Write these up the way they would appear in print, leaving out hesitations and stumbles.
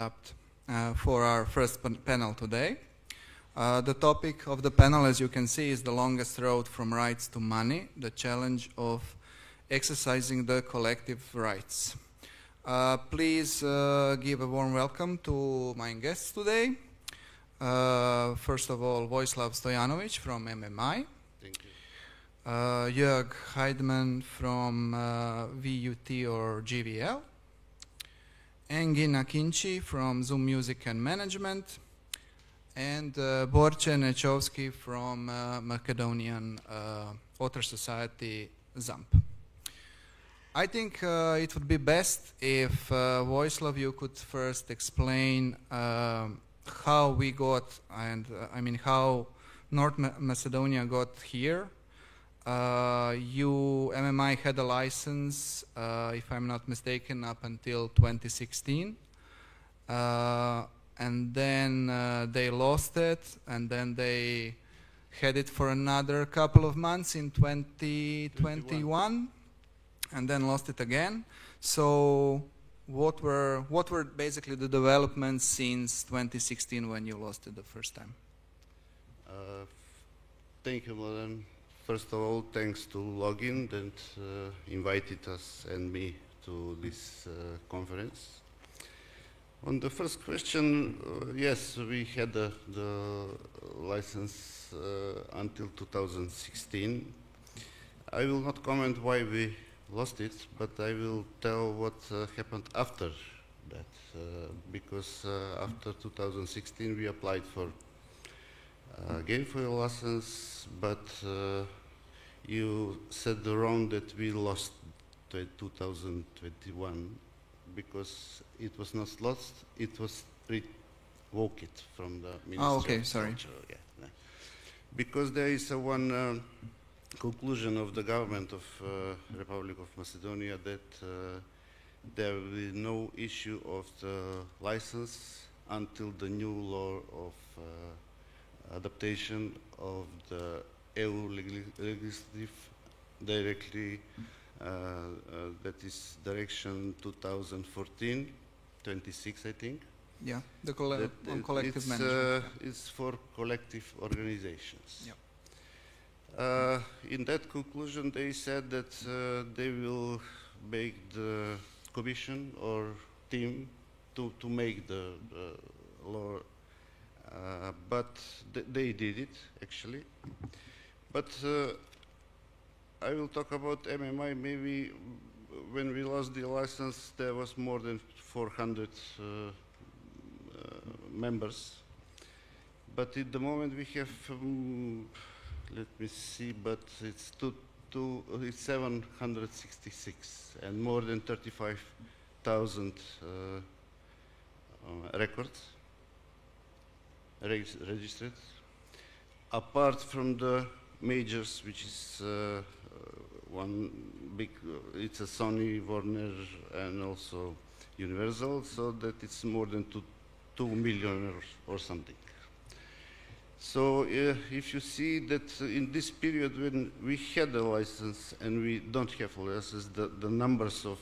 For our first panel today. The topic of the panel, as you can see, is the longest road from rights to money, the challenge of exercising the collective rights. Please give a warm welcome to my guests today. First of all, Vojislav Stojanovic from MMI. Thank you. Jörg Heidemann from VUT or GVL. Engin Akinci from Zoom Music and Management, and Borče Nechovski from Macedonian Author Society ZAMP. I think it would be best if Vojislav, you could first explain how we got, and how North Macedonia got here. MMI had a license, if I'm not mistaken, up until 2016. And then they lost it, and then they had it for another couple of months in 2021, and then lost it again. So what were basically the developments since 2016 when you lost it the first time? Thank you, Mladen. First of all, thanks to Login that invited us and me to this conference. On the first question, yes, we had the license until 2016. I will not comment why we lost it, but I will tell what happened after that. Because after 2016 we applied for Gamefoil license, but you said wrong that we lost 2021 because it was not lost, it was revoked from the Ministry. Oh, okay, sorry. Yeah. Because there is one conclusion of the government of Republic of Macedonia that there will be no issue of the license until the new law of adaptation of the EU legislative directly, that is direction 2014-26, I think. Yeah, the collective management. It's for collective organizations. Yeah. In that conclusion, they said that they will make the commission or team to make the law. But they did it, actually. But I will talk about MMI. Maybe when we lost the license, there was more than 400 members. But at the moment we have, let me see, but it's 766 and more than 35,000 records registered, apart from the majors, which is one big, it's a Sony, Warner, and also Universal, so that it's more than 2 million or something. So if you see that in this period when we had a license and we don't have a license, the numbers of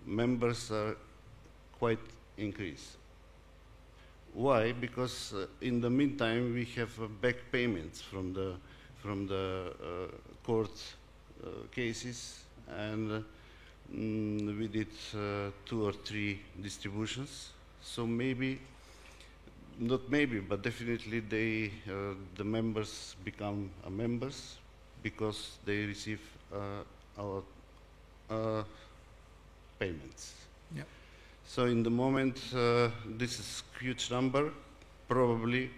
members are quite increased. Why? Because in the meantime we have back payments from the court cases, and we did 2 or 3 distributions. So maybe, not maybe, but definitely the members become members because they receive a lot payments. Yeah. So in the moment, this is huge number, probably,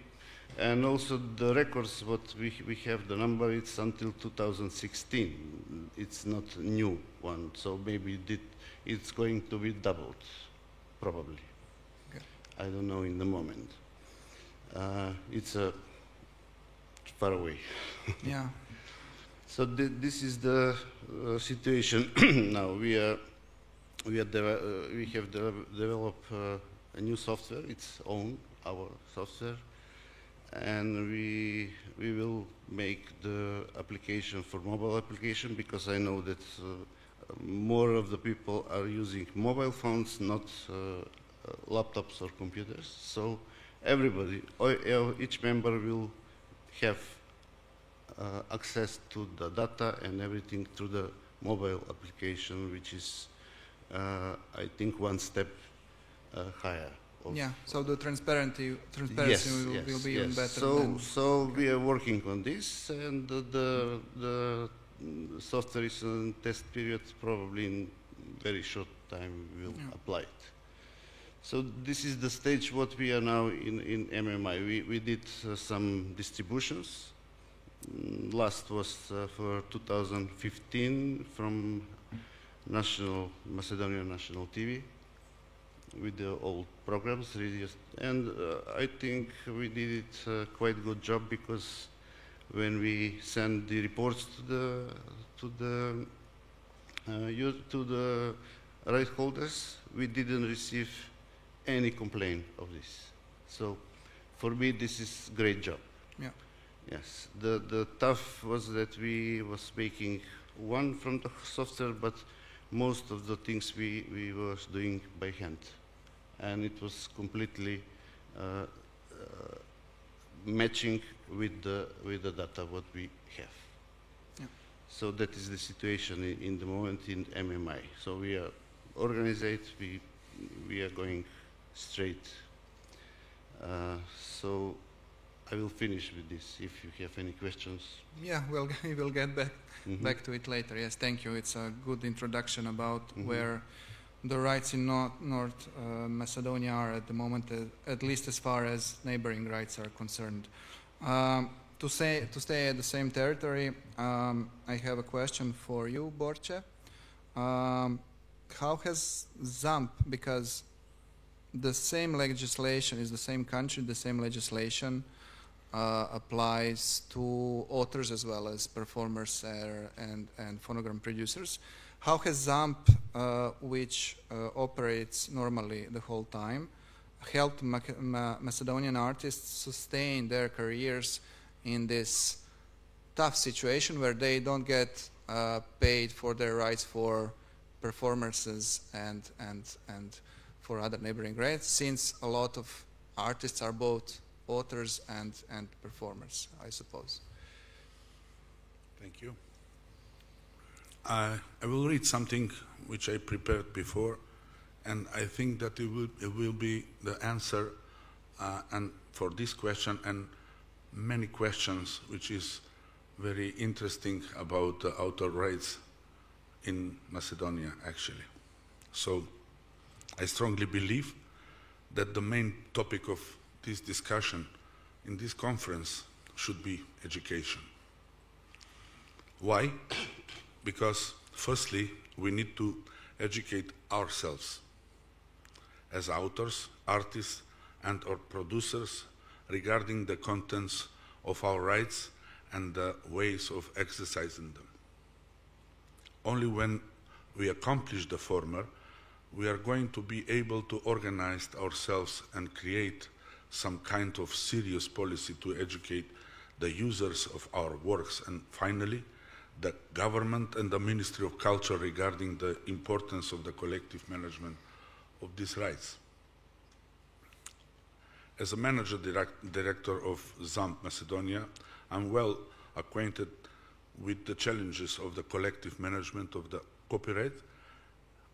and also the records what we have, the number, it's until 2016. It's not a new one, so maybe it's going to be doubled, probably. Okay. I don't know in the moment. It's far away. Yeah. So this is the situation now. We have developed a new software. It's our software, and we will make the application for mobile application, because I know that more of the people are using mobile phones, not laptops or computers. So everybody, each member will have access to the data and everything through the mobile application, which is, I think, one step higher. Yeah, so the transparency Yes, will be even better. So we are working on this, and the software is in test period. Probably in very short time we'll apply it. So this is the stage what we are now in MMI. We did some distributions. Last was for 2015 from Macedonian National TV with the old programs, and I think we did it quite good job, because when we send the reports to the right holders, we didn't receive any complaint of this. So for me, this is great job. Yeah. Yes. The tough was that we was making one from the software, but most of the things we was doing by hand, and it was completely matching with the data what we have. Yeah. So that is the situation in the moment in MMI. So we are organized. We are going straight. So I will finish with this. If you have any questions. Yeah, we will get back to it later. Yes, thank you. It's a good introduction about where the rights in North Macedonia are at the moment, at least as far as neighboring rights are concerned. To stay at the same territory, I have a question for you, Borce. How has ZAMP, because the same legislation is the same country, the same legislation applies to authors as well as performers and phonogram producers. How has ZAMP, which operates normally the whole time, helped Macedonian artists sustain their careers in this tough situation where they don't get paid for their rights for performances and for other neighboring rights, since a lot of artists are both authors and performers, I suppose? Thank you. I will read something which I prepared before, and I think that it will be the answer and for this question and many questions which is very interesting about author rights in Macedonia, actually. So I strongly believe that the main topic of this discussion in this conference should be education. Why? Because firstly, we need to educate ourselves as authors, artists, and or producers regarding the contents of our rights and the ways of exercising them. Only when we accomplish the former, we are going to be able to organize ourselves and create some kind of serious policy to educate the users of our works, and finally, the government and the Ministry of Culture regarding the importance of the collective management of these rights. As a manager director of ZAMP Macedonia, I'm well acquainted with the challenges of the collective management of the copyright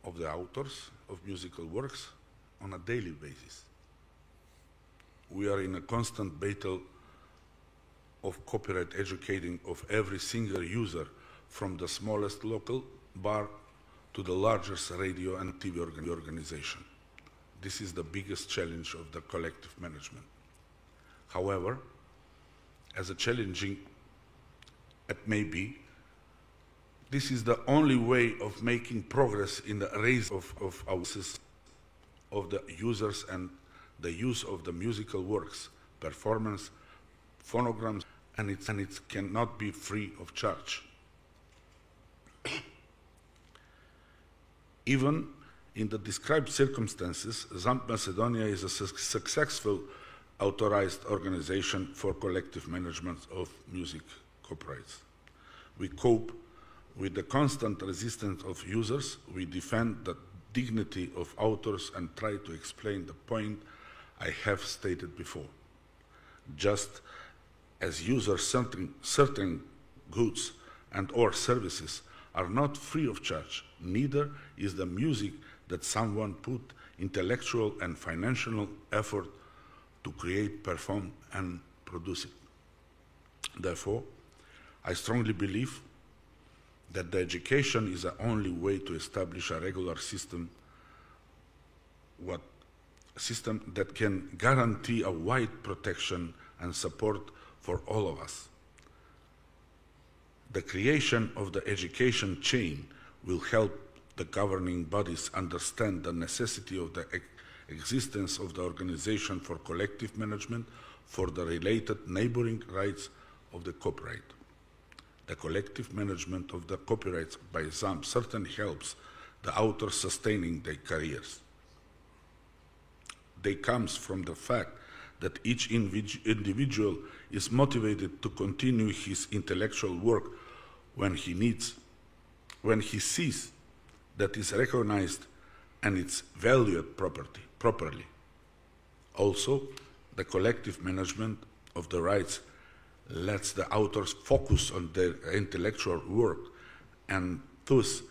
of the authors of musical works on a daily basis. We are in a constant battle of copyright educating of every single user, from the smallest local bar to the largest radio and TV organization. This is the biggest challenge of the collective management. However, as a challenging it may be, this is the only way of making progress in the raise of our of the users and the use of the musical works, performance, phonograms, and it cannot be free of charge. Even in the described circumstances, ZAMP Macedonia is a successful authorized organization for collective management of music copyrights. We cope With the constant resistance of users, we defend the dignity of authors and try to explain the point I have stated before. Just as users certain goods and or services are not free of charge, neither is the music that someone put intellectual and financial effort to create, perform, and produce it. Therefore, I strongly believe that the education is the only way to establish a regular system, that can guarantee a wide protection and support for all of us. The creation of the education chain will help the governing bodies understand the necessity of the existence of the Organization for Collective Management for the related neighboring rights of the copyright. The collective management of the copyrights by ZAMP certainly helps the authors sustaining their careers. They comes from the fact that each individual is motivated to continue his intellectual work when he sees that is recognized and it's valued properly. Also, the collective management of the rights lets the authors focus on their intellectual work and thus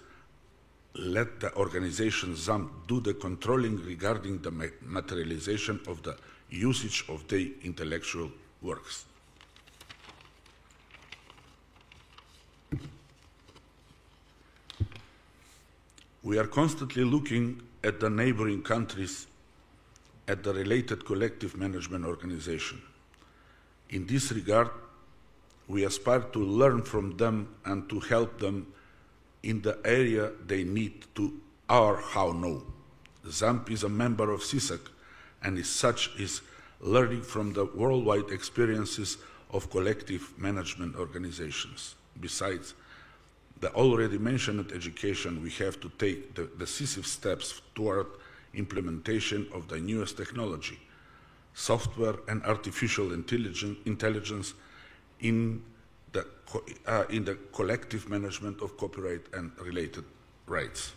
let the organization ZAMP do the controlling regarding the materialization of the usage of their intellectual works. We are constantly looking at the neighboring countries at the related collective management organization. In this regard, we aspire to learn from them and to help them in the area they need to or how know. ZAMP is a member of CISAC and as such is learning from the worldwide experiences of collective management organizations. Besides the already mentioned education, we have to take the decisive steps toward implementation of the newest technology, software and artificial intelligence in the collective management of copyright and related rights.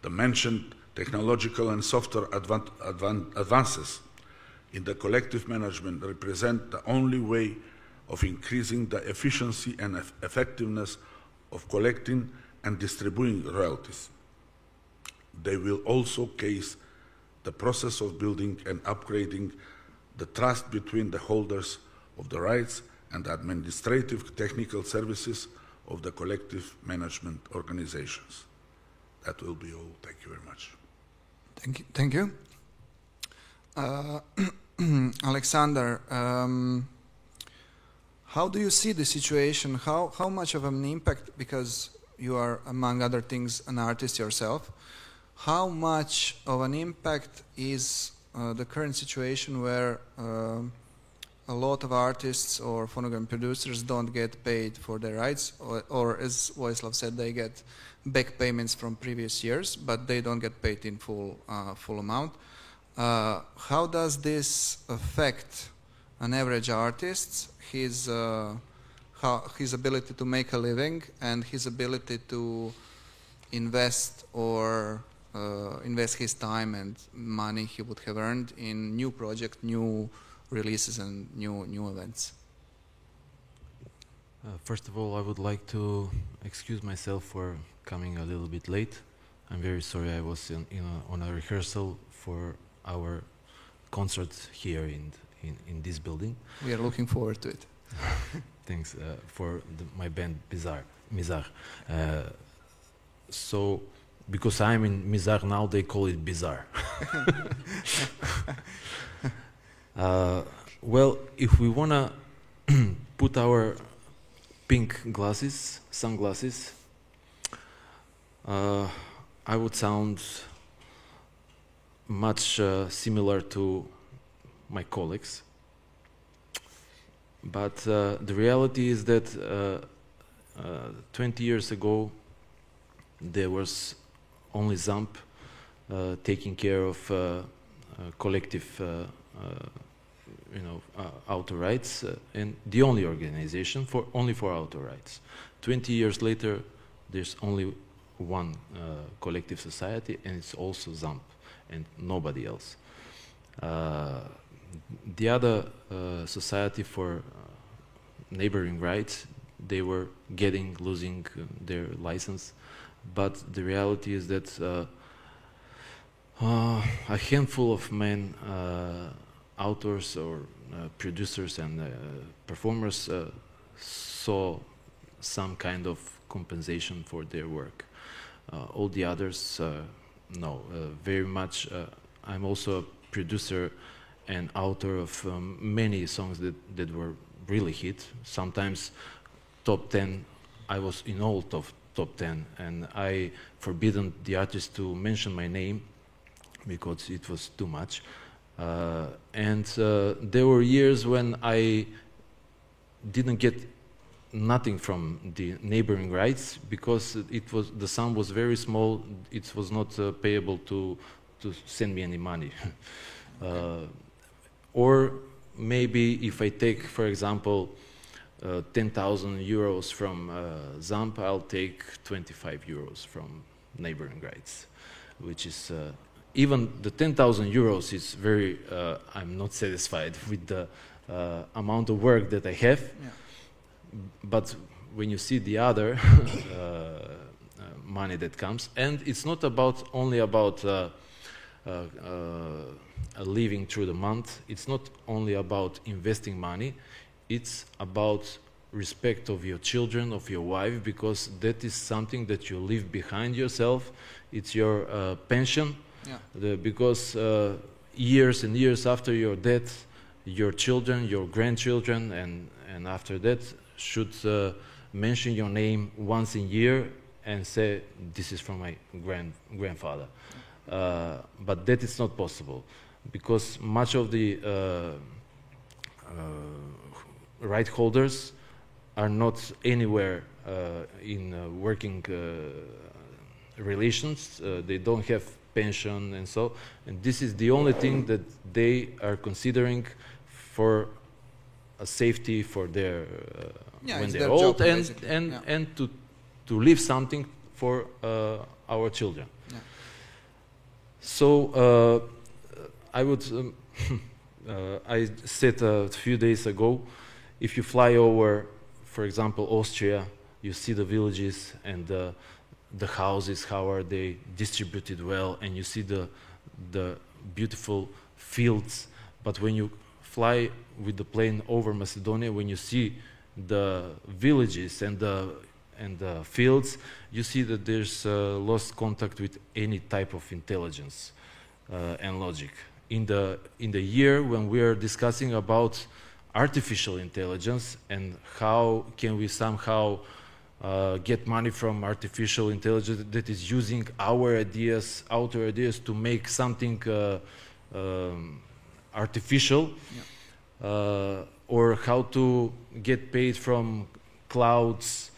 The mentioned technological and software advances in the collective management represent the only way of increasing the efficiency and effectiveness of collecting and distributing royalties. They will also case the process of building and upgrading the trust between the holders of the rights and the administrative technical services of the collective management organizations. That will be all. Thank you very much. Thank you. Alexander, how do you see the situation? How much of an impact, because you are, among other things, an artist yourself, how much of an impact is the current situation where a lot of artists or phonogram producers don't get paid for their rights, or as Vojislav said, they get back payments from previous years, but they don't get paid in full amount. How does this affect an average artist, his ability to make a living and his ability to invest or invest his time and money he would have earned in new projects, new releases and new events? First of all, I would like to excuse myself for coming a little bit late. I'm very sorry. I was on a rehearsal for our concert here in this building. We are looking forward to it. Thanks for my band Mizar. So, because I'm in Mizar now, they call it Bizarre. Well, if we wanna put our pink sunglasses, I would sound much similar to my colleagues. But the reality is that 20 years ago, there was only ZAMP taking care of collective author rights, and the only organization only for author rights. 20 years later, there's only one collective society, and it's also ZAMP, and nobody else. The other society for neighboring rights, they were losing their license, but the reality is that a handful of men, authors or producers and performers saw some kind of compensation for their work. All the others, no, very much. I'm also a producer and author of many songs that were really hit. Sometimes top 10, I was in all top 10, and I forbidden the artist to mention my name because it was too much. And there were years when I didn't get nothing from the neighboring rights because the sum was very small. It was not payable to send me any money. Or maybe if I take, for example, 10,000 euros from ZAMP, I'll take 25 euros from neighboring rights, which is even the 10,000 euros is very, I'm not satisfied with the amount of work that I have. Yeah. But when you see the other money that comes, and it's not only about living through the month, it's not only about investing money, it's about respect of your children, of your wife, because that is something that you leave behind yourself. It's your pension. Yeah. Because years and years after your death, your children, your grandchildren, and after that should mention your name once a year and say, this is from my grandfather. But that is not possible because much of the right holders are not anywhere in working relations. They don't have pension and so, and this is the only thing that they are considering for a safety for their when they're old, job, and to leave something for our children. Yeah. So I would I said a few days ago, if you fly over, for example, Austria, you see the villages and the houses, how are they distributed well, and you see the beautiful fields. But when you fly with the plane over Macedonia, when you see the villages and the fields, you see that there's lost contact with any type of intelligence and logic. In the year when we are discussing about artificial intelligence and how can we somehow get money from artificial intelligence that is using our ideas, outer ideas, to make something artificial, yeah. Or how to get paid from clouds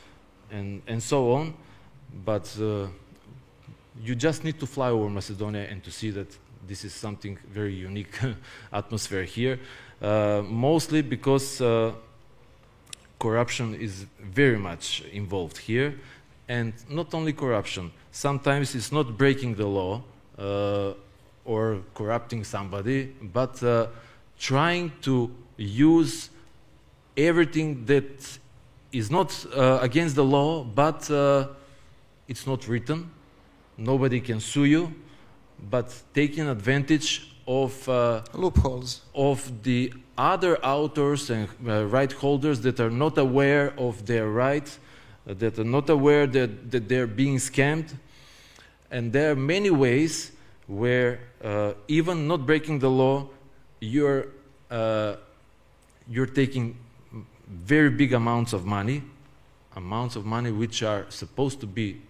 and so on. But you just need to fly over Macedonia and to see that this is something very unique atmosphere here, mostly because corruption is very much involved here, and not only corruption. Sometimes it's not breaking the law or corrupting somebody, but trying to use everything that is not against the law, but it's not written. Nobody can sue you, but taking advantage of loopholes of the other authors and right holders that are not aware of their rights, that are not aware that they're being scammed. And there are many ways where even not breaking the law, you're taking very big amounts of money which are supposed to be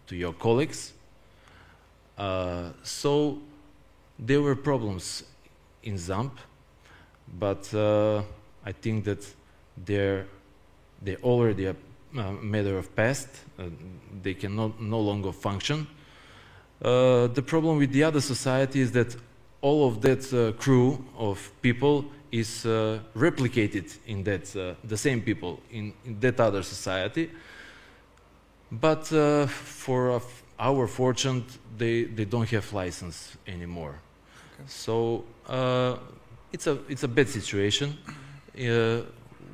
to your colleagues. So there were problems in ZAMP, but I think that they're already a matter of past. They can no longer function. The problem with the other society is that all of that crew of people is replicated in that the same people in that other society. but for our fortune, they don't have license anymore. Okay. So it's a bad situation.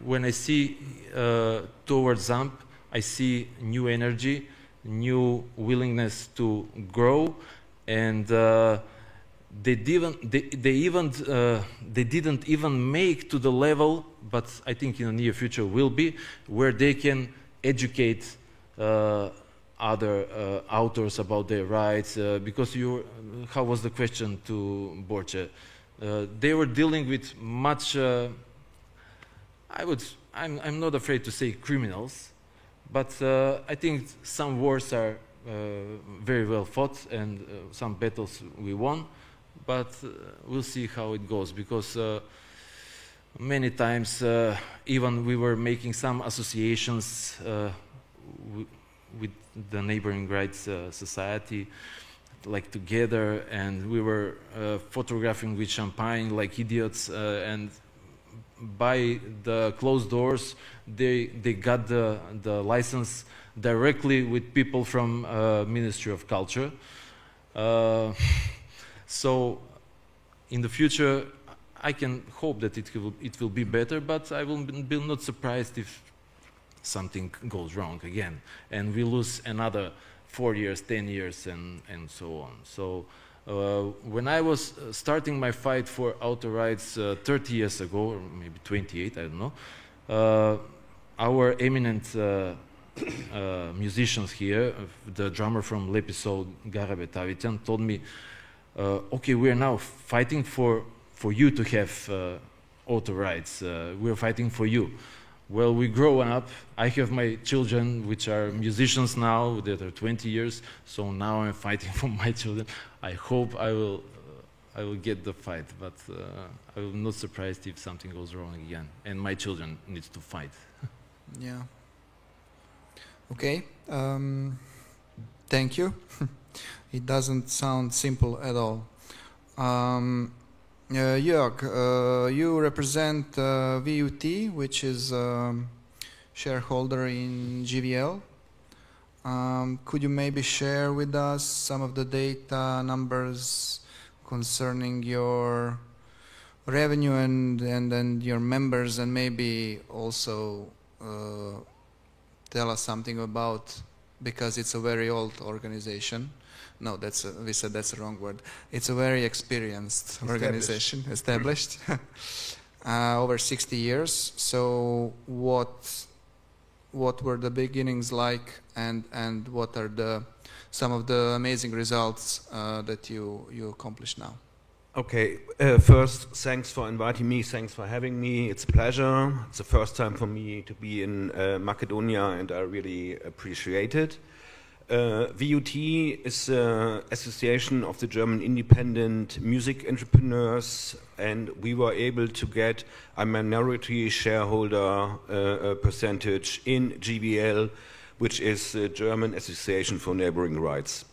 When I see towards ZAMP, I see new energy, new willingness to grow, and they didn't even make to the level, but I think in the near future will be, where they can educate other authors about their rights. Because how was the question to Borce? They were dealing with much. I'm not afraid to say criminals, but I think some wars are very well fought, and some battles we won. But we'll see how it goes, because many times even we were making some associations with the neighboring rights society, like together, and we were photographing with champagne like idiots, and by the closed doors they got the license directly with people from Ministry of Culture. So in the future I can hope that it will be better, but I will be not surprised if something goes wrong again and we lose another 4 years, 10 years, and so on. So when I was starting my fight for author rights 30 years ago, or maybe 28, I don't know, our eminent musicians here, the drummer from Lepisol, Garabe Tavitian, told me, okay, we are now fighting for you to have author rights. We're fighting for you. Well, we grow up. I have my children, which are musicians now, that are 20 years. So now I'm fighting for my children. I hope I will get the fight, but I will not surprised if something goes wrong again, and my children need to fight. Yeah. Okay. Thank you. It doesn't sound simple at all. Jörg, you represent VUT, which is shareholder in GVL. Could you maybe share with us some of the data numbers concerning your revenue and your members, and maybe also tell us something about, because it's a very old organization. No, we said that's the wrong word. It's a very experienced organization, established, over 60 years. So what were the beginnings like, and what are some of the amazing results that you accomplish now? Okay, first, thanks for inviting me, thanks for having me. It's a pleasure. It's the first time for me to be in Macedonia, and I really appreciate it. VUT is the Association of the German Independent Music Entrepreneurs, and we were able to get a minority shareholder percentage in GVL, which is the German Association for Neighboring Rights.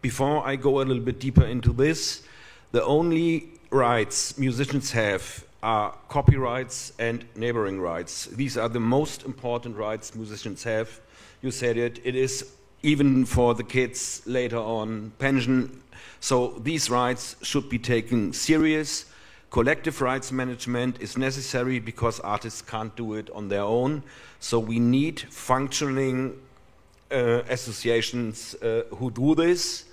Before I go a little bit deeper into this, the only rights musicians have are copyrights and neighboring rights. These are the most important rights musicians have. You said it. It is even for the kids later on, pension. So these rights should be taken serious. Collective rights management is necessary because artists can't do it on their own. So we need functioning associations who do this.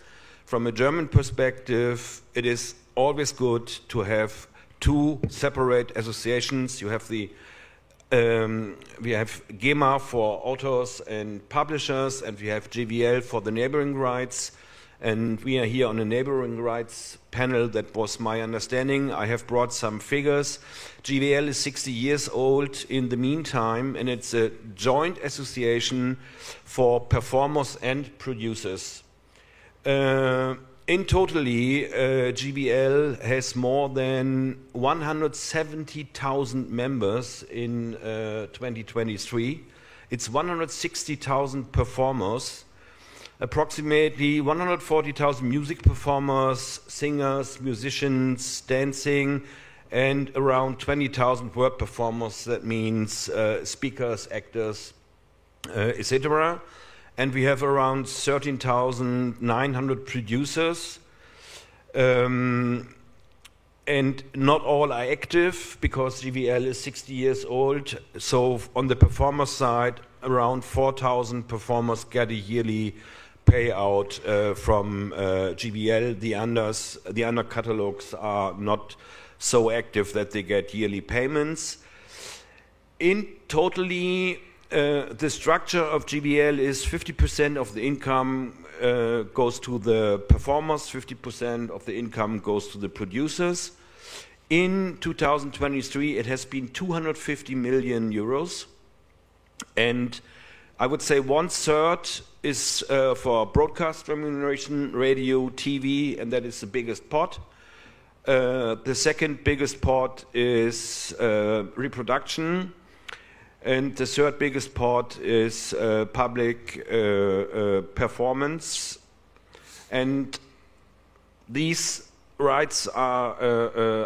From a German perspective, it is always good to have two separate associations. You have we have GEMA for authors and publishers, and we have GVL for the neighboring rights. And we are here on a neighboring rights panel. That was my understanding. I have brought some figures. GVL is 60 years old in the meantime, and it's a joint association for performers and producers. In totally, GVL has more than 170,000 members in 2023. It's 160,000 performers, approximately 140,000 music performers, singers, musicians, dancing, and around 20,000 word performers. That means speakers, actors, etc. and we have around 13,900 producers. And not all are active because GVL is 60 years old. So on the performer side, around 4,000 performers get a yearly payout from GVL. The under catalogs are not so active that they get yearly payments. In totally, the structure of GVL is 50% of the income goes to the performers, 50% of the income goes to the producers. In 2023, it has been 250 million euros. And I would say 1/3 is for broadcast remuneration, radio, TV, and that is the biggest pot. The second biggest pot is reproduction. And the third biggest part is public performance. And these rights are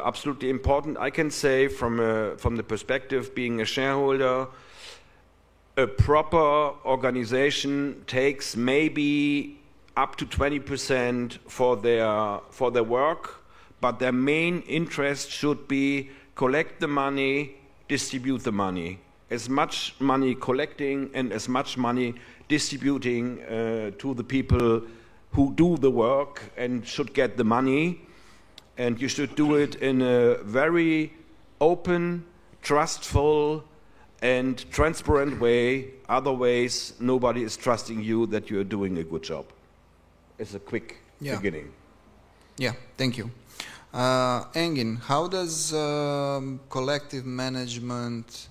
absolutely important. I can say from the perspective being a shareholder, a proper organization takes maybe up to 20% for their work, but their main interest should be collect the money, distribute the money. As much money collecting and as much money distributing to the people who do the work and should get the money. And you should do it in a very open, trustful, and transparent way. Otherwise, nobody is trusting you that you are doing a good job. It's a quick beginning. Yeah, thank you. Engin, how does collective management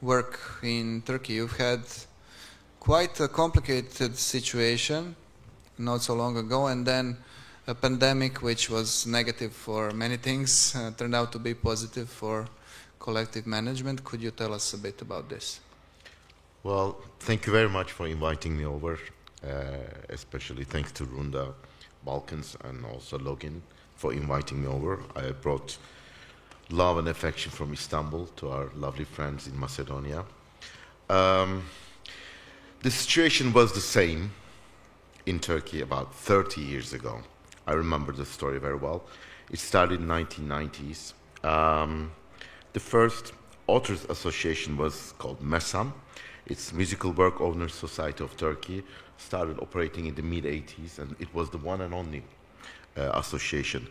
work in Turkey? You've had quite a complicated situation not so long ago, and then a pandemic which was negative for many things turned out to be positive for collective management. Could you tell us a bit about this? Well, thank you very much for inviting me over, especially thanks to Runda, Balkans, and also Login for inviting me over. I brought love and affection from Istanbul to our lovely friends in Macedonia. The situation was the same in Turkey about 30 years ago. I remember the story very well. It started in the 1990s. The first Authors Association was called MESAM. It's Musical Work Owners Society of Turkey. Started operating in the mid-80s, and it was the one and only association.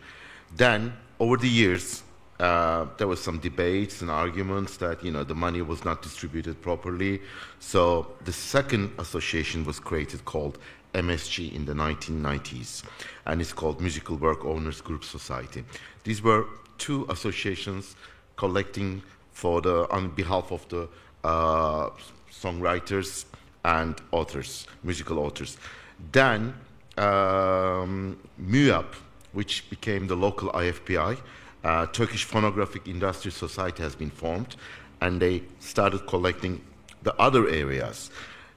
Then, over the years, there was some debates and arguments that the money was not distributed properly. So the second association was created called MSG in the 1990s, and it's called Musical Work Owners Group Society. These were two associations collecting on behalf of the songwriters and authors, musical authors. Then MÜAP, which became the local IFPI, Turkish Phonographic Industry Society, has been formed, and they started collecting the other areas.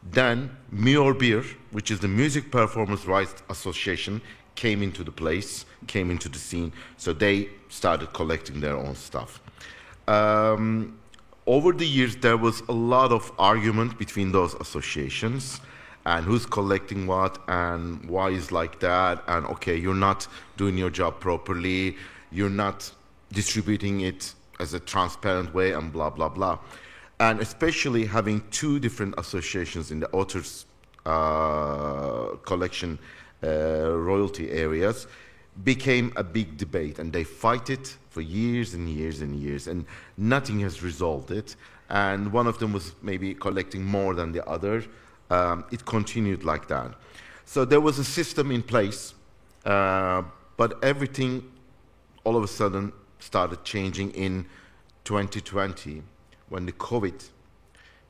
Then MÜORBIR, which is the Music Performance Rights Association, came into the scene, so they started collecting their own stuff. Over the years, there was a lot of argument between those associations and who's collecting what and why is like that, and okay, you're not doing your job properly, you're not distributing it as a transparent way, and blah, blah, blah. And especially having two different associations in the authors collection royalty areas became a big debate, and they fight it for years and years and years, and nothing has resolved it. And one of them was maybe collecting more than the other. It continued like that. So there was a system in place, but everything all of a sudden started changing in 2020 when the COVID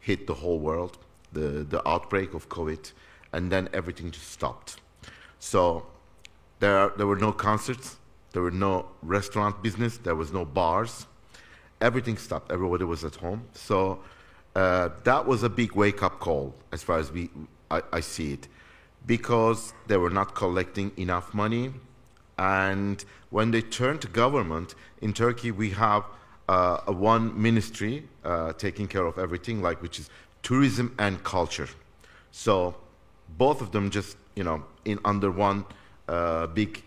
hit the whole world, the outbreak of COVID, and then everything just stopped. So there were no concerts, there were no restaurant business, there was no bars. Everything stopped. Everybody was at home. So that was a big wake-up call as far as I see it, because they were not collecting enough money. And when they turned to government, in Turkey we have one ministry taking care of everything, which is tourism and culture. So both of them just, in under one big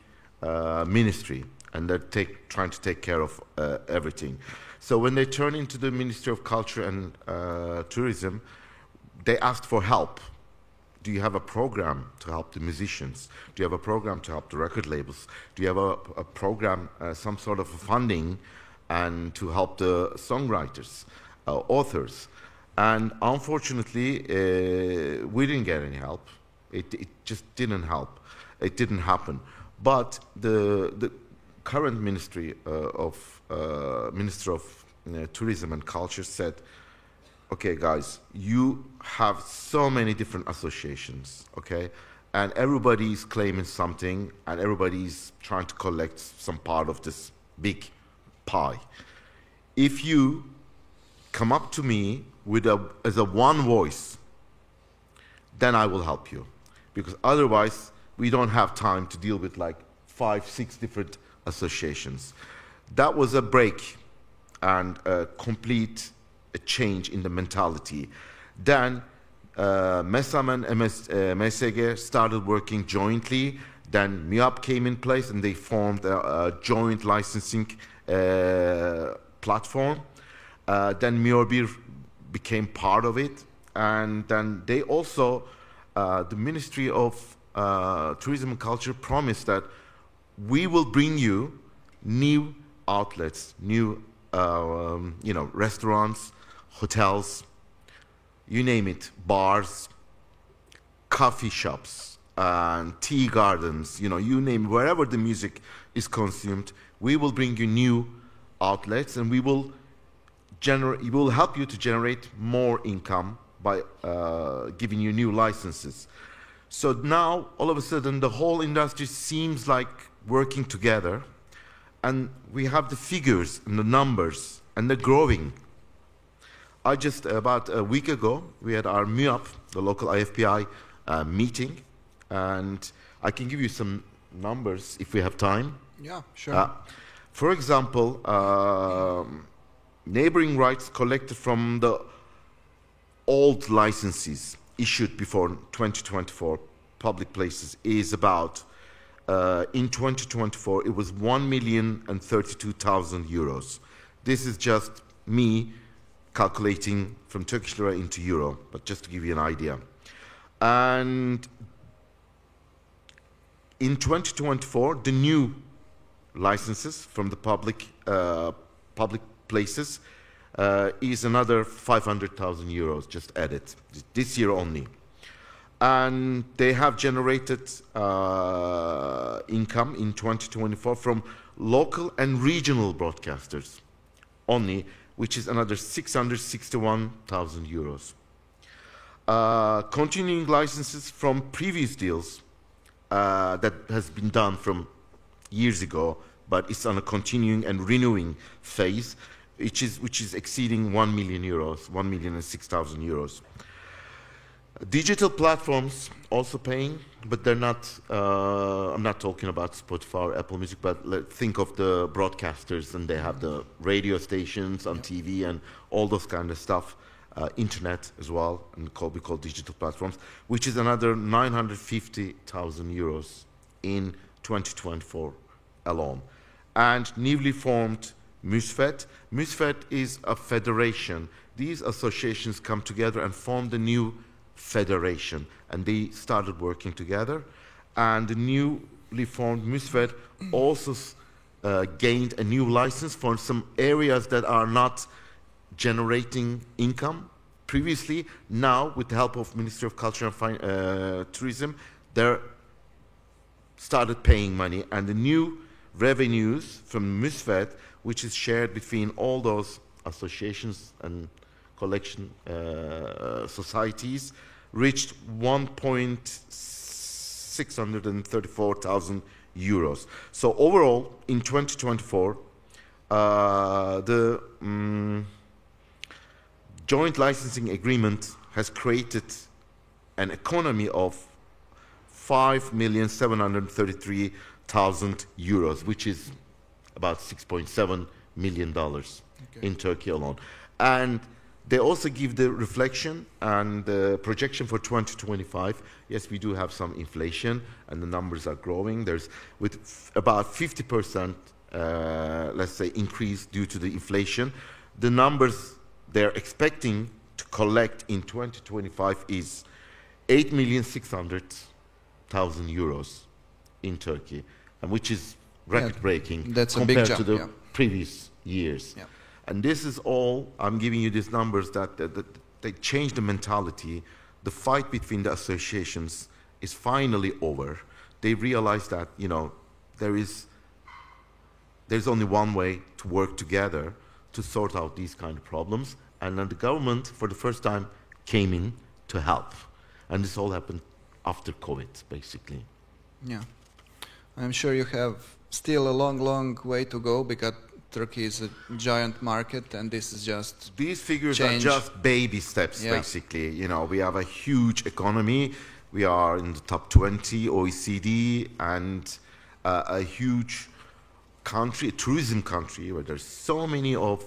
ministry, and they're trying to take care of everything. So when they turn into the Ministry of Culture and Tourism, they asked for help. Do you have a program to help the musicians? Do you have a program to help the record labels? Do you have a program, some sort of funding, and to help the songwriters, authors? And unfortunately, we didn't get any help. It just didn't help. It didn't happen. But the current Minister of Tourism and Culture said, okay, guys, you have so many different associations, okay? And everybody's claiming something, and everybody's trying to collect some part of this big pie. If you come up to me as a one voice, then I will help you. Because otherwise, we don't have time to deal with like 5, 6 different associations. That was a break and a complete change in the mentality. Then MESAM and MSG started working jointly. Then MIAP came in place, and they formed a joint licensing platform. Then MIORBIR became part of it, and then they also, the Ministry of Tourism and Culture promised that we will bring you new outlets, new restaurants, hotels, you name it, bars, coffee shops, tea gardens, you name it, wherever the music is consumed, we will bring you new outlets, and we will help you to generate more income by giving you new licenses. So now, all of a sudden, the whole industry seems like working together, and we have the figures and the numbers, and they're growing. About a week ago, we had our MIAP, the local IFPI meeting, and I can give you some numbers if we have time. Yeah, sure. For example, neighboring rights collected from the old licenses issued before 2024 public places is about, in 2024, it was 1,032,000 euros. This is just me calculating from Turkish lira into euro, but just to give you an idea. And in 2024, the new licenses from the public places is another 500,000 euros just added this year only. And they have generated income in 2024 from local and regional broadcasters only, which is another 661,000 euros. Continuing licenses from previous deals that has been done from years ago, but it's on a continuing and renewing phase, which is exceeding 1 million euros, 1,006,000 euros. Digital platforms also paying, but they're not, I'm not talking about Spotify or Apple Music, but think of the broadcasters, and they have the radio stations on TV and all those kind of stuff, internet as well, and we call digital platforms, which is another 950,000 euros in 2024 alone. And newly formed MÜSFET. MÜSFET is a federation. These associations come together and form the new federation, and they started working together. And the newly formed MÜSFET also gained a new license for some areas that are not generating income previously. Now, with the help of Ministry of Culture and Tourism, they're started paying money, and the new revenues from MÜSFET, which is shared between all those associations and collection societies, reached 1,634,000 euros. So overall, in 2024, the joint licensing agreement has created an economy of 5,733,000 euros, which is about $6.7 million in Turkey alone. And They also give the reflection and the projection for 2025. Yes, we do have some inflation, and the numbers are growing. There's with about 50%, let's say, increase due to the inflation. The numbers they're expecting to collect in 2025 is 8,600,000 euros in Turkey, and which is record-breaking that's a big compared jump, to the yeah. previous years. Yeah. And this is all, I'm giving you these numbers that they change the mentality. The fight between the associations is finally over. They realize that, you know, there's only one way to work together to sort out these kind of problems. And then the government, for the first time, came in to help. And this all happened after COVID, basically. Yeah. I'm sure you have still a long, long way to go because Turkey is a giant market, and this is just these figures change. are just baby steps, Yeah. basically. You know, we have a huge economy. We are in the top 20 OECD, and a huge country, a tourism country, where there's so many of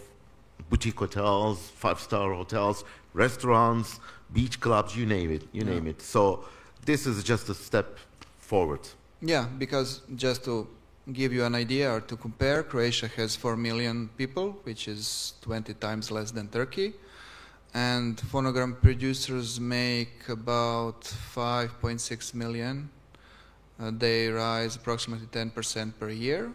boutique hotels, five-star hotels, restaurants, beach clubs, you name it, you name it. So this is just a step forward. Yeah, because just to give you an idea or to compare, Croatia has 4 million people, which is 20 times less than Turkey. And phonogram producers make about 5.6 million. They rise approximately 10% per year.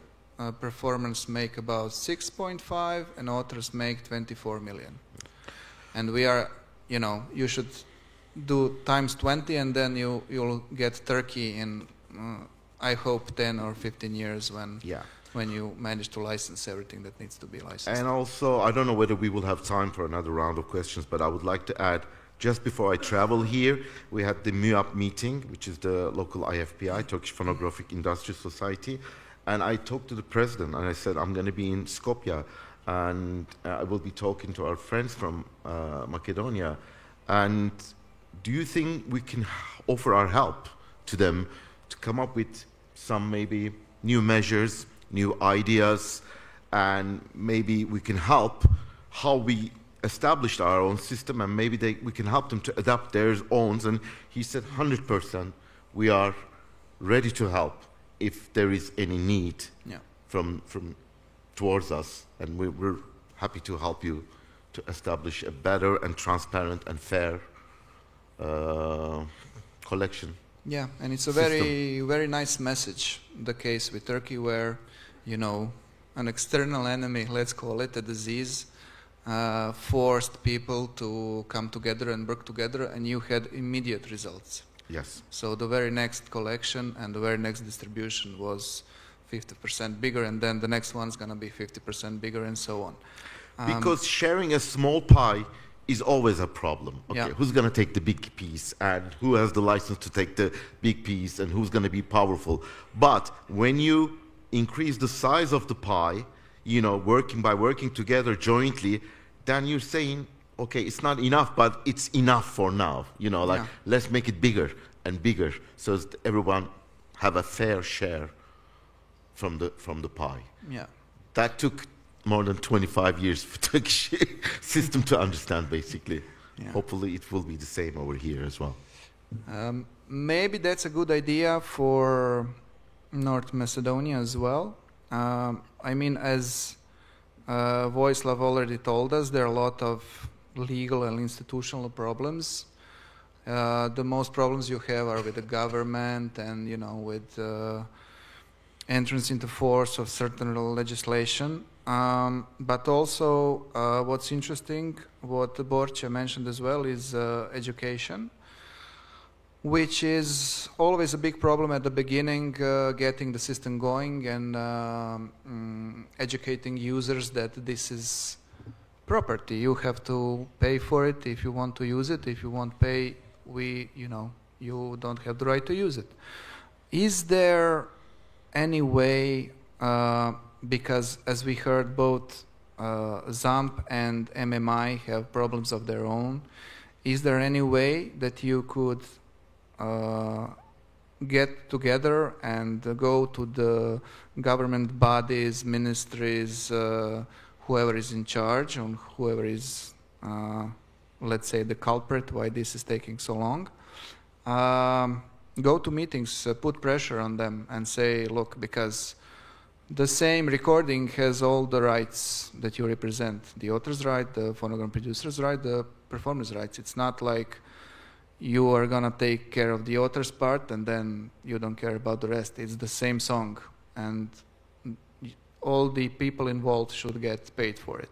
Performers make about 6.5, and authors make 24 million. And we are, you know, you should do times 20, and then you'll get Turkey in, I hope, 10 or 15 years when you manage to license everything that needs to be licensed. And also, I don't know whether we will have time for another round of questions, but I would like to add, just before I travel here, we had the MÜAP meeting, which is the local IFPI, Turkish Phonographic Industry Society, and I talked to the president, and I said, I'm going to be in Skopje, and I will be talking to our friends from Macedonia, and do you think we can offer our help to them to come up with some maybe new measures, new ideas, and maybe we can help how we established our own system, and maybe we can help them to adapt their own. And he said 100% we are ready to help if there is any need from towards us, and we're happy to help you to establish a better and transparent and fair collection. Yeah, and it's a very, very nice message, the case with Turkey, where, you know, an external enemy, let's call it a disease, forced people to come together and work together, and you had immediate results. Yes. So the very next collection and the very next distribution was 50% bigger, and then the next one's going to be 50% bigger, and so on. Because sharing a small pie is always a problem. Okay, Yeah. who's going to take the big piece, and who has the license to take the big piece, and who's going to be powerful? But when you increase the size of the pie, you know, working together jointly, then you're saying, okay, it's not enough, but it's enough for now. You know, like, let's make it bigger and bigger, so that everyone have a fair share from the pie. Yeah. That took more than 25 years for Turkish system to understand, basically. Yeah. Hopefully it will be the same over here as well. Maybe that's a good idea for North Macedonia as well. I mean, as Vojislav already told us, there are a lot of legal and institutional problems. The most problems you have are with the government and, you know, with entrance into force of certain legislation. But also, what's interesting, what Borcha mentioned as well, is education, which is always a big problem at the beginning, getting the system going and educating users that this is property. You have to pay for it if you want to use it. If you won't pay, you don't have the right to use it. Is there any way, because as we heard, both ZAMP and MMI have problems of their own, is there any way that you could get together and go to the government bodies, ministries, whoever is in charge and whoever is let's say, the culprit why this is taking so long. Go to meetings, put pressure on them and say, look, because the same recording has all the rights that you represent. The author's right, the phonogram producer's right, the performer's rights. It's not like you are going to take care of the author's part and then you don't care about the rest. It's the same song, and all the people involved should get paid for it.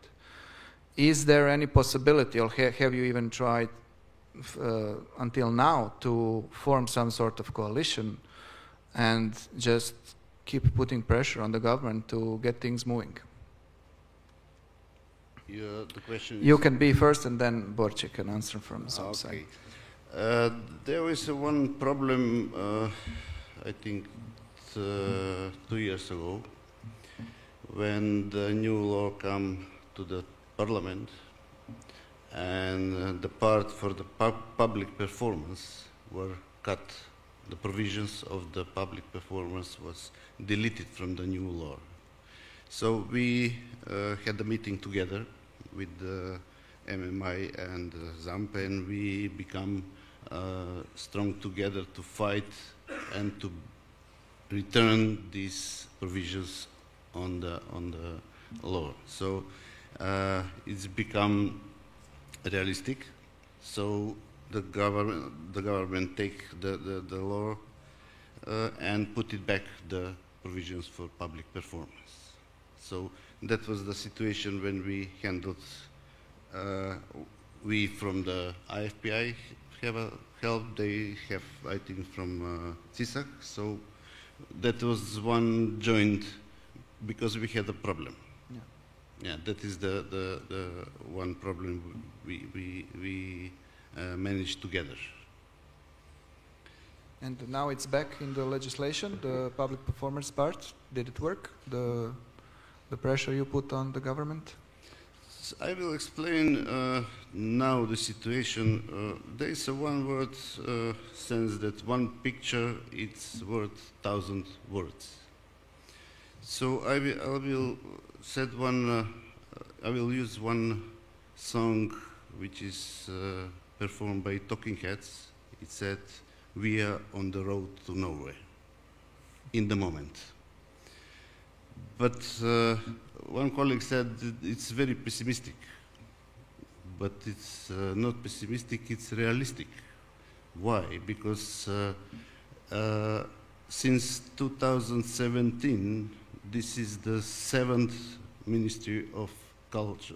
Is there any possibility, or have you even tried until now to form some sort of coalition and just keep putting pressure on the government to get things moving? The question You is, can be first and then Borche can answer from some side. there is one problem, I think 2 years ago, when the new law came to the parliament, and the part for the public performance were cut. The provisions of the public performance was deleted from the new law. So we had a meeting together with the MMI and ZAMP, and we become strong together to fight and to return these provisions on the law. So it's become realistic. So the government take the law and put it back the provisions for public performance. So that was the situation when we handled. We from the IFPI have a help. They have, I think, from CISAC. So that was one joint, because we had a problem. Yeah, that is the one problem we managed together. And now it's back in the legislation, the public performance part. Did it work? The pressure you put on the government? So I will explain now the situation. There is a one word sense that one picture it's worth 1,000 words. So I will said one. I will use one song which is performed by Talking Heads. It said, "We are on the road to nowhere." In the moment. But one colleague said it's very pessimistic. But it's not pessimistic, it's realistic. Why? Because since 2017, this is the 7th Ministry of Culture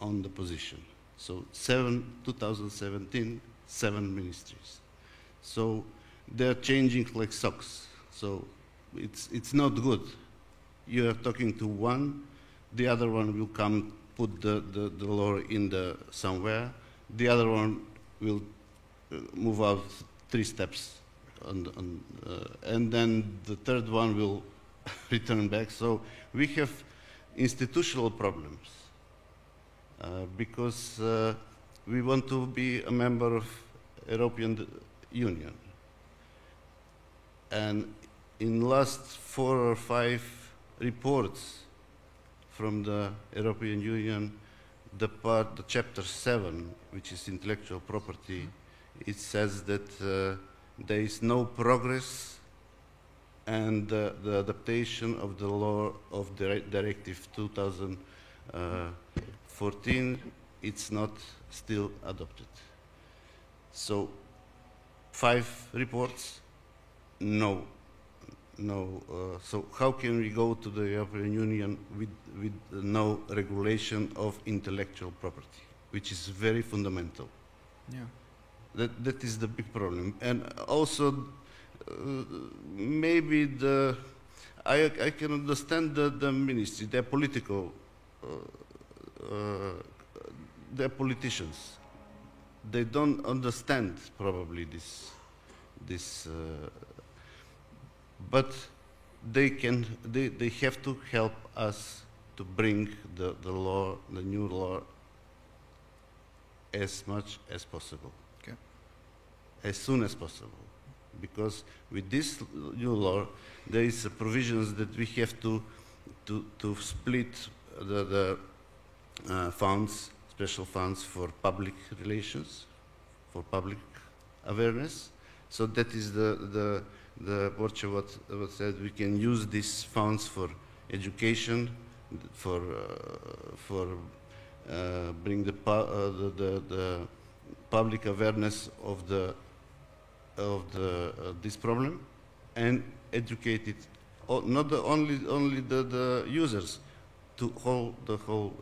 on the position. So 2017, 7 ministries. So they're changing like socks. So it's not good. You are talking to one, the other one will come put the law in the somewhere, the other one will move out 3 steps, and then the third one will return back. So we have institutional problems because we want to be a member of European Union. And in last 4 or 5 reports from the European Union, the chapter 7, which is intellectual property, it says that there is no progress, and the adaptation of the law of the Directive 2014, it's not still adopted. So 5 reports, no. So how can we go to the European Union with no regulation of intellectual property, which is very fundamental? Yeah. That is the big problem. And also, maybe I can understand the ministry, they're political, they're politicians. They don't understand probably this but they have to help us to bring the law, the new law, as much as possible. Okay. As soon as possible. Because with this new law, there is provisions that we have to split the funds, special funds for public relations, for public awareness. So that is the Borche what said, we can use these funds for education, for bring the public awareness of this problem, and educate it, not only the users, to the whole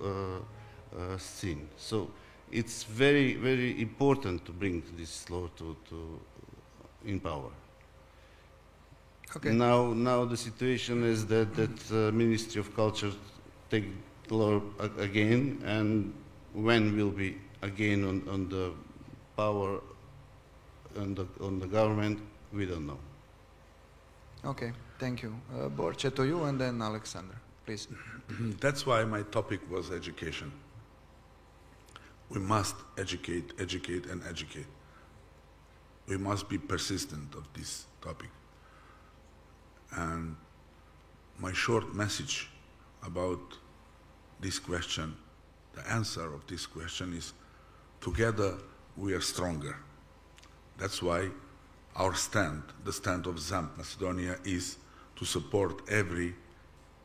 scene. So it's very, very important to bring this law to in power. Okay. Now the situation is that Ministry of Culture take the law again, and when will be again on the power on the government, we don't know. Okay, thank you. Borche, to you, and then Alexander, please. That's why my topic was education. We must educate, educate, and educate. We must be persistent of this topic. And my short message about this question, the answer of this question is, together we are stronger. That's why our stand, the stand of ZAMP Macedonia, is to support every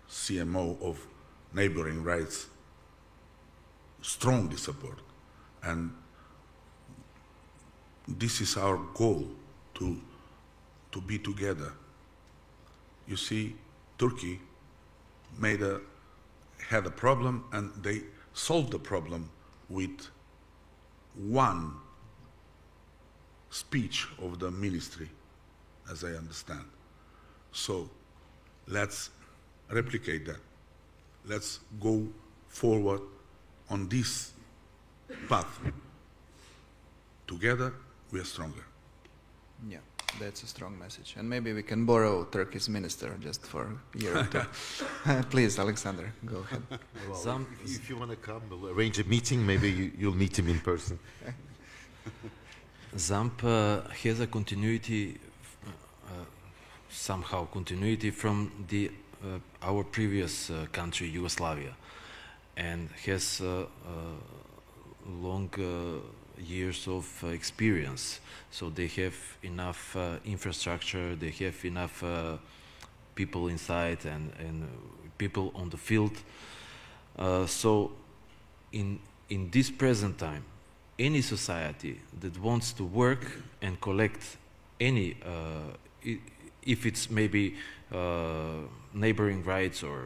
CMO of neighboring rights, strongly support. And this is our goal, to be together. You see, Turkey had a problem, and they solved the problem with one speech of the ministry, as I understand. So let's replicate that. Let's go forward on this path. Together, we are stronger. Yeah, that's a strong message. And maybe we can borrow Turkey's minister just for a year or two. Please, Alexander, go ahead. Well, if you want to come, we'll arrange a meeting. Maybe you'll meet him in person. ZAMP has a continuity, somehow continuity from our previous country, Yugoslavia, and has long years of experience. So they have enough infrastructure, they have enough people inside and people on the field. So in this present time, any society that wants to work and collect any, if it's maybe neighboring rights or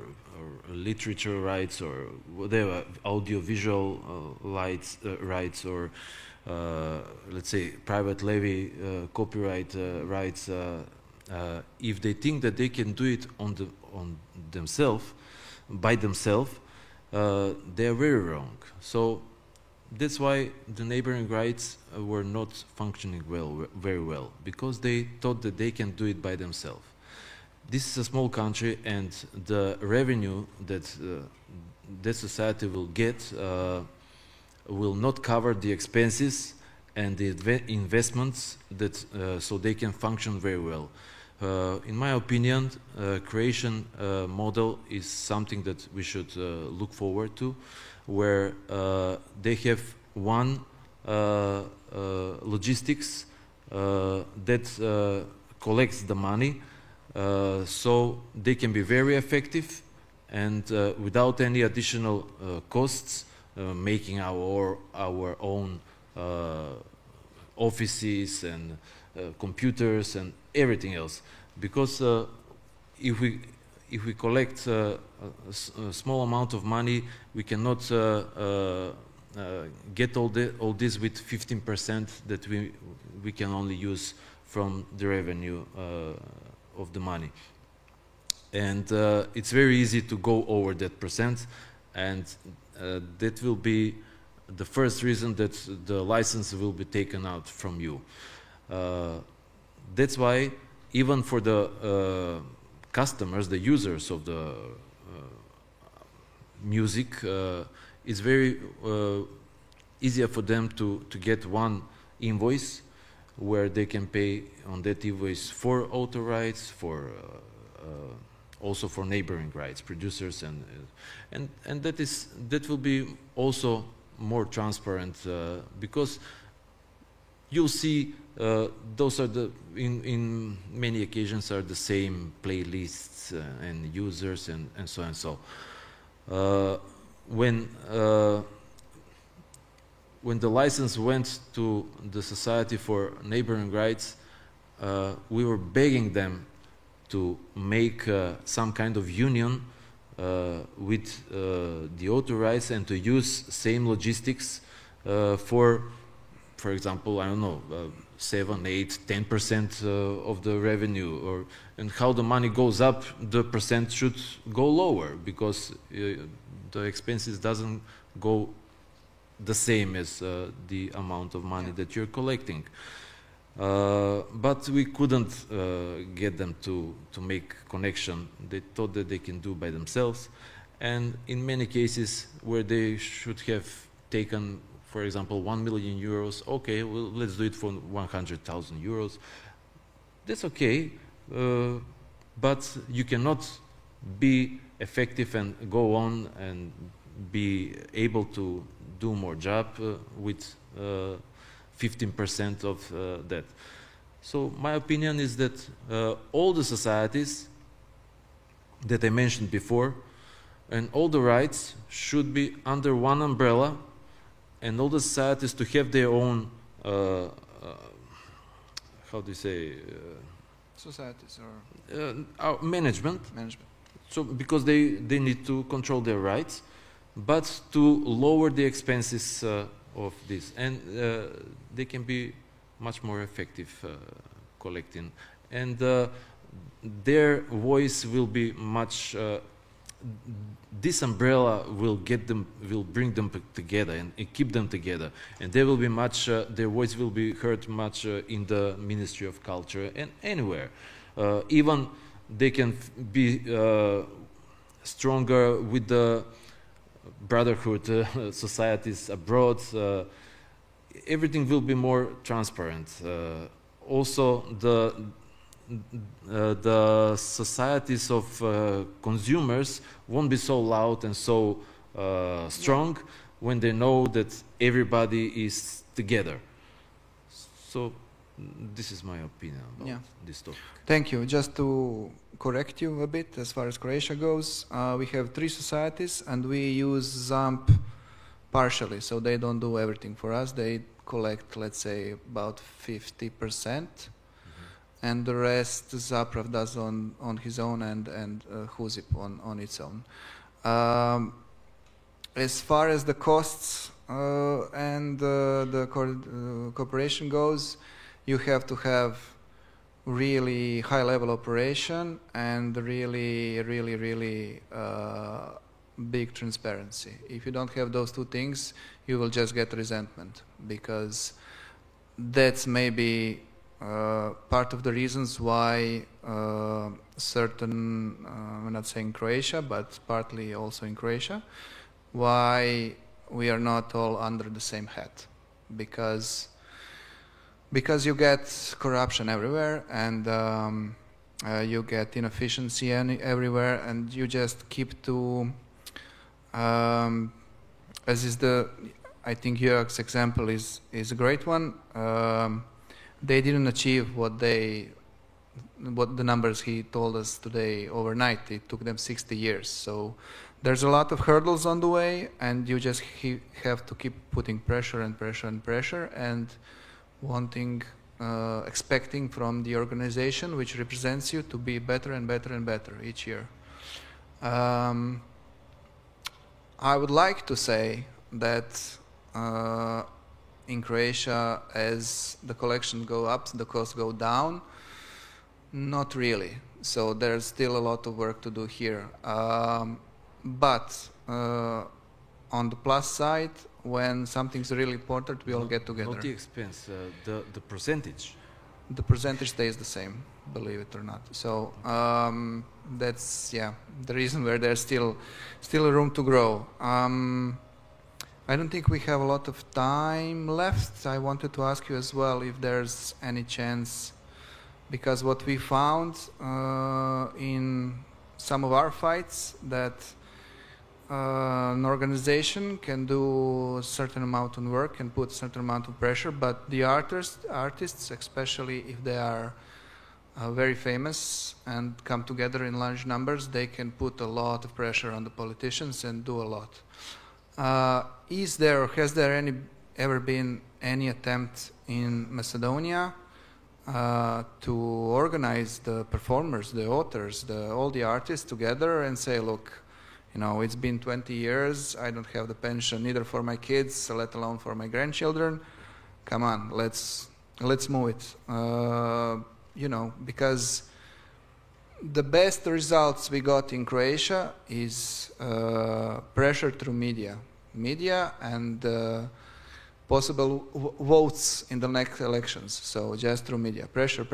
literature rights or whatever, audiovisual rights or let's say private levy copyright rights, if they think that they can do it on themselves, by themselves, they are very wrong. So that's why the neighboring rights were not functioning very well, because they thought that they can do it by themselves. This is a small country, and the revenue that that society will get will not cover the expenses and the investments that so they can function very well. In my opinion, Croatian model is something that we should look forward to, where they have one logistics that collects the money, so they can be very effective and without any additional costs, making our own offices and computers and everything else. Because if we collect a small amount of money, we cannot get all this with 15% that we can only use from the revenue of the money. And it's very easy to go over that percent, and that will be the first reason that the license will be taken out from you. That's why even for the customers, the users of the music, it's very easier for them to get one invoice where they can pay on that invoice for auto rights, for also for neighboring rights, producers, and that will be also more transparent because you'll see those are in many occasions are the same playlists and users and so and so. When the license went to the Society for Neighboring Rights, we were begging them to make some kind of union with the auto rights and to use same logistics for example, I don't know, 7, 8, 10% of the revenue, and how the money goes up, the percent should go lower because the expenses doesn't go the same as the amount of money that you're collecting. But we couldn't get them to make connection. They thought that they can do by themselves, and in many cases where they should have taken, for example, 1 million euros, okay, well, let's do it for 100,000 euros. That's okay, but you cannot be effective and go on and be able to do more job with 15% of that. So my opinion is that all the societies that I mentioned before and all the rights should be under one umbrella, and all the societies to have their own, how do you say? Societies or management. management. So because they need to control their rights, but to lower the expenses of this, and they can be much more effective collecting, and their voice will be much. This umbrella will bring them together and keep them together, and they will be much. Their voice will be heard much in the Ministry of Culture and anywhere. Even they can be stronger with the brotherhood societies abroad. Everything will be more transparent. Also, the societies of consumers won't be so loud and so strong when they know that everybody is together. So this is my opinion about this topic. Thank you. Just to correct you a bit, as far as Croatia goes, we have 3 societies and we use ZAMP partially, so they don't do everything for us. They collect, let's say, about 50%. And the rest Zaprav does on his own, and Huzip on its own. As far as the costs and the cooperation goes, you have to have really high level operation and really big transparency. If you don't have those 2 things, you will just get resentment, because that's maybe part of the reasons why certain, I'm not saying Croatia, but partly also in Croatia, why we are not all under the same hat. Because you get corruption everywhere, and you get inefficiency everywhere, and you just keep to, as is I think Jörg's example is a great one. They didn't achieve what the numbers he told us today overnight. It took them 60 years. So there's a lot of hurdles on the way, and you just have to keep putting pressure and pressure and pressure, and wanting, expecting from the organization which represents you to be better and better and better each year. I would like to say that in Croatia, as the collection go up, the costs go down. Not really. So there's still a lot of work to do here. But on the plus side, when something's really important, we all get together. Not the expense, the percentage. The percentage stays the same, believe it or not. So that's the reason where there's still room to grow. I don't think we have a lot of time left. I wanted to ask you as well if there's any chance, because what we found in some of our fights that an organization can do a certain amount of work and put a certain amount of pressure, but the artists, especially if they are very famous and come together in large numbers, they can put a lot of pressure on the politicians and do a lot. Has there ever been any attempt in Macedonia to organize the performers, the authors, all the artists together and say, look, you know, it's been 20 years, I don't have the pension either for my kids, let alone for my grandchildren. Come on, let's move it. You know, because the best results we got in Croatia is pressure through media and possible votes in the next elections. So just through media, pressure,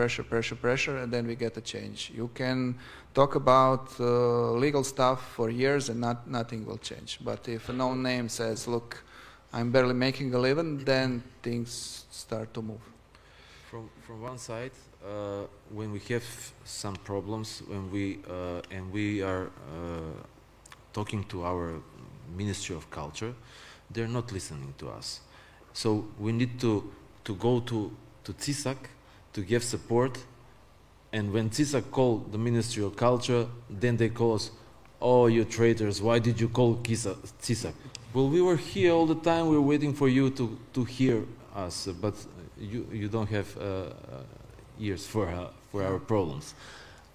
and then we get a change. You can talk about legal stuff for years and nothing will change. But if a known name says, look, I'm barely making a living, then things start to move. From one side, when we have some problems, when we are talking to our Ministry of Culture, they're not listening to us. So we need to go to CISAC to give support, and when CISAC called the Ministry of Culture, then they call us, oh, you traitors, why did you call CISAC? Well, we were here all the time, we were waiting for you to hear us, but you don't have ears for our problems.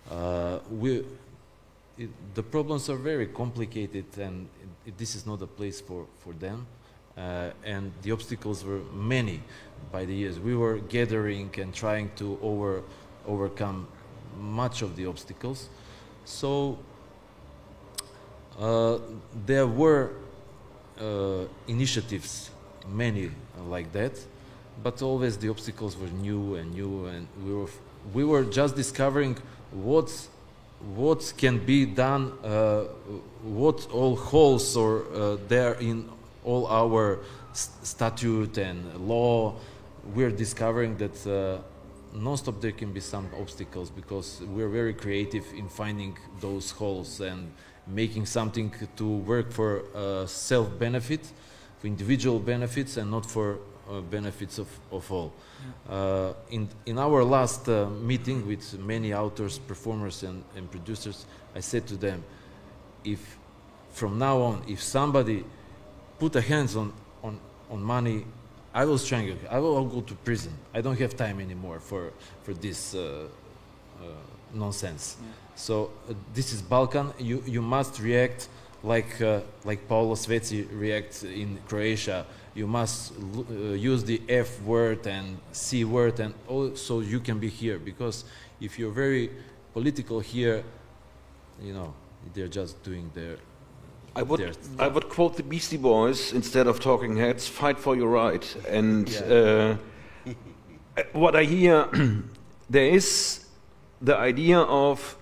The problems are very complicated, and this is not a place for them. And the obstacles were many by the years. We were gathering and trying to overcome much of the obstacles. So there were initiatives, many like that, but always the obstacles were new, and we were just discovering what can be done, what all holes are there in all our statute and law. We're discovering that non-stop there can be some obstacles, because we're very creative in finding those holes and making something to work for self-benefit, for individual benefits, and not for benefits of all. In our last meeting with many authors, performers and producers, I said to them, if from now on, if somebody put a hands on money, I will strangle you. I will go to prison. I don't have time anymore for this nonsense. Yeah. So this is Balkan. You must react like Paolo Sveci reacts in Croatia. You must use the F word and C word, and so you can be here. Because if you're very political here, you know, they're just doing their. I would quote the Beastie Boys instead of Talking Heads: "Fight for your right." And yeah. What I hear, there is the idea of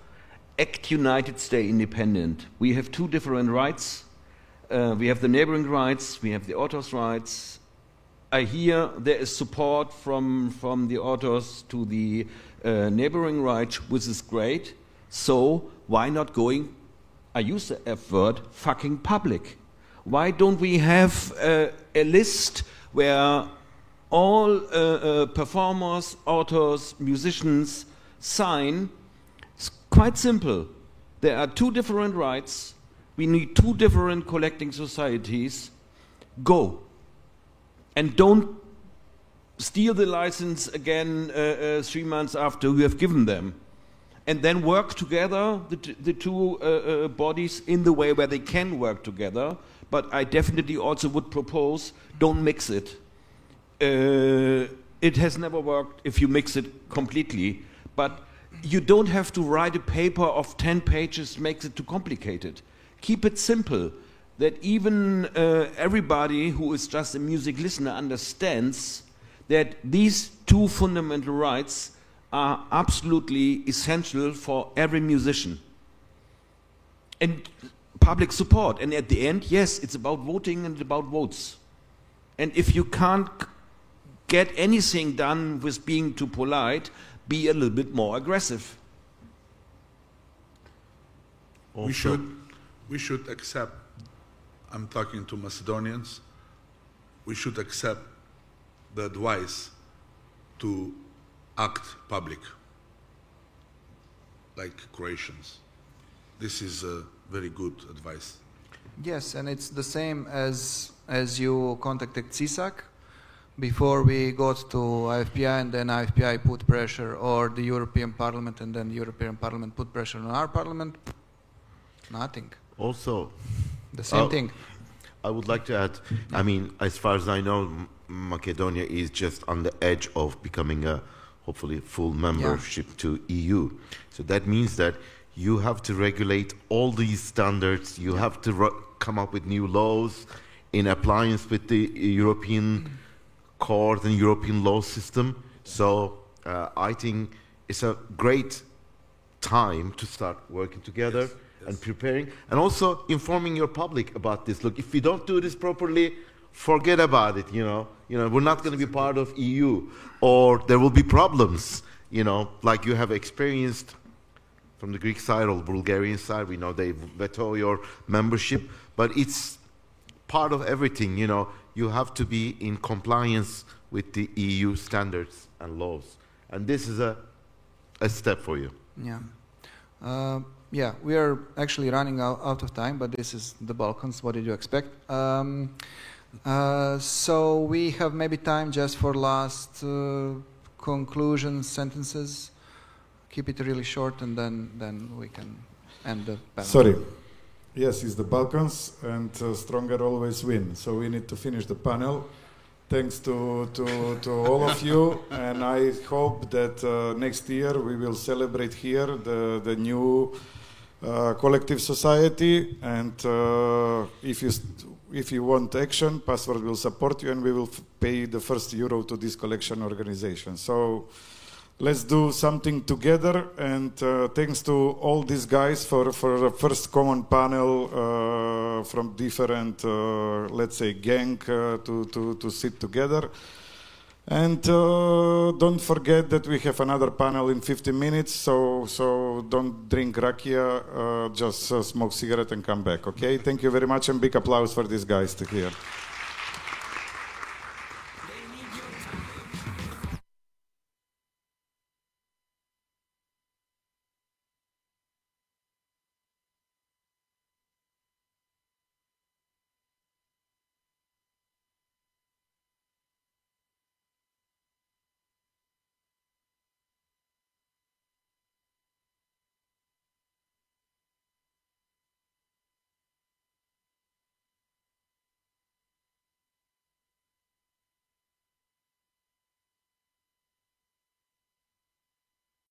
act united, stay independent. We have two different rights. We have the neighboring rights. We have the authors' rights. I hear there is support from the authors to the neighboring rights, which is great. So why not going? I use the F word, fucking public. Why don't we have a list where all performers, authors, musicians sign? It's quite simple. There are two different rights. We need two different collecting societies. Go. And don't steal the license again 3 months after we have given them. And then work together, the two bodies, in the way where they can work together. But I definitely also would propose, don't mix it. It has never worked if you mix it completely. But you don't have to write a paper of 10 pages, makes it too complicated. Keep it simple, that even everybody who is just a music listener understands that these two fundamental rights are absolutely essential for every musician. And public support. And at the end, yes, it's about voting and about votes. And if you can't get anything done with being too polite, be a little bit more aggressive. we should accept, I'm talking to Macedonians, we should accept the advice to act public, like Croatians. This is a very good advice. Yes, and it's the same as you contacted CISAC before we got to IFPI, and then IFPI put pressure, or the European Parliament, and then the European Parliament put pressure on our Parliament. Nothing. Also, The same thing. I would like to add, I mean, as far as I know, Macedonia is just on the edge of becoming a, hopefully, full membership to EU. So that means that you have to regulate all these standards, you have to come up with new laws in appliance with the European court and European law system. So I think it's a great time to start working together and preparing, and also informing your public about this. Look, if we don't do this properly, forget about it, you know, we're not going to be part of EU, or there will be problems, you know, like you have experienced from the Greek side or Bulgarian side. We know they veto your membership, but it's part of everything, you know. You have to be in compliance with the EU standards and laws. And this is a step for you. Yeah. Yeah, we are actually running out of time, but this is the Balkans. What did you expect? So we have maybe time just for last conclusion sentences. Keep it really short, and then we can end the panel. Sorry. Yes, it's the Balkans, and stronger always win. So we need to finish the panel. Thanks to all of you, and I hope that next year we will celebrate here the new collective society. And if you want action, Password will support you, and we will pay the first euro to this collection organization. So let's do something together, and thanks to all these guys for the first common panel from different, let's say, gang to sit together. And don't forget that we have another panel in 15 minutes, so don't drink rakia, just smoke cigarette and come back, okay? Thank you very much, and big applause for these guys to here.